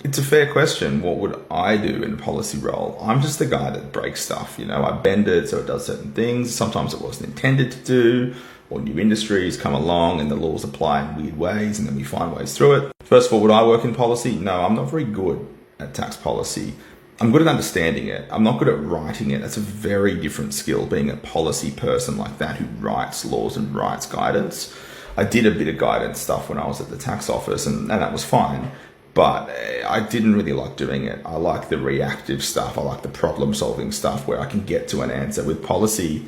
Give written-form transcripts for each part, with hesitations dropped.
It's a fair question. What would I do in a policy role? I'm just the guy that breaks stuff. I bend it so it does certain things. Sometimes it wasn't intended to do, or new industries come along and the laws apply in weird ways, and then we find ways through it. First of all, would I work in policy? No, I'm not very good at tax policy. I'm good at understanding it. I'm not good at writing it. That's a very different skill, being a policy person like that who writes laws and writes guidance. I did a bit of guidance stuff when I was at the tax office, and that was fine. But I didn't really like doing it. I like the reactive stuff. I like the problem solving stuff where I can get to an answer. With policy,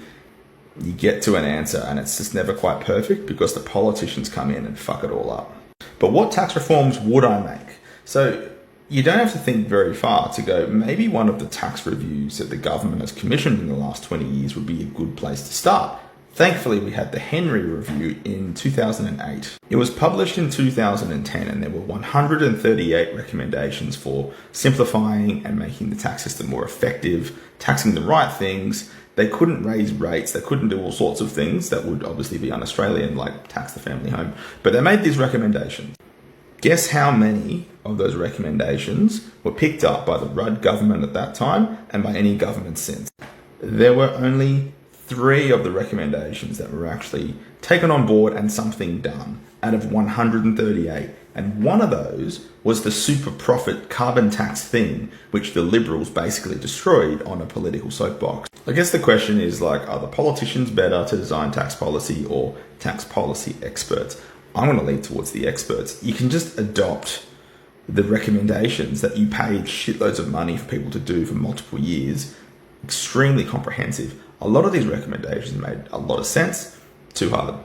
you get to an answer and it's just never quite perfect because the politicians come in and fuck it all up. But what tax reforms would I make? So you don't have to think very far to go, maybe one of the tax reviews that the government has commissioned in the last 20 years would be a good place to start. Thankfully, we had the Henry Review in 2008. It was published in 2010 and there were 138 recommendations for simplifying and making the tax system more effective, taxing the right things. They couldn't raise rates, they couldn't do all sorts of things that would obviously be un-Australian, like tax the family home. But they made these recommendations. Guess how many of those recommendations were picked up by the Rudd government at that time and by any government since? There were only 3 of the recommendations that were actually taken on board and something done out of 138. And one of those was the super profit carbon tax thing, which the Liberals basically destroyed on a political soapbox. I guess the question is are the politicians better to design tax policy or tax policy experts? I'm going to lean towards the experts. You can just adopt the recommendations that you paid shitloads of money for people to do for multiple years. Extremely comprehensive. A lot of these recommendations made a lot of sense. Too hard.